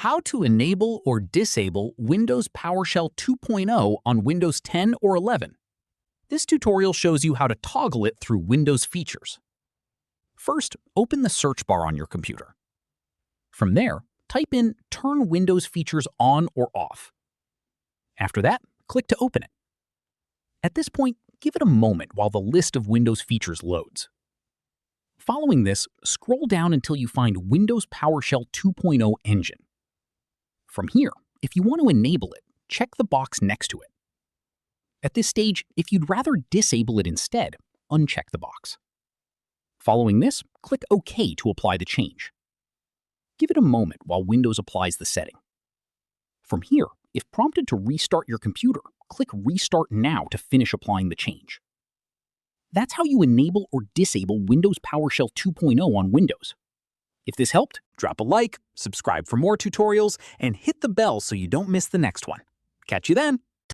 How to enable or disable Windows PowerShell 2.0 on Windows 10 or 11. This tutorial shows you how to toggle it through Windows features. First, open the search bar on your computer. From there, type in Turn Windows Features On or Off. After that, click to open it. At this point, give it a moment while the list of Windows features loads. Following this, scroll down until you find Windows PowerShell 2.0 Engine. From here, if you want to enable it, check the box next to it. At this stage, if you'd rather disable it instead, uncheck the box. Following this, click OK to apply the change. Give it a moment while Windows applies the setting. From here, if prompted to restart your computer, click Restart Now to finish applying the change. That's how you enable or disable Windows PowerShell 2.0 on Windows. If this helped, drop a like, subscribe for more tutorials, and hit the bell so you don't miss the next one. Catch you then!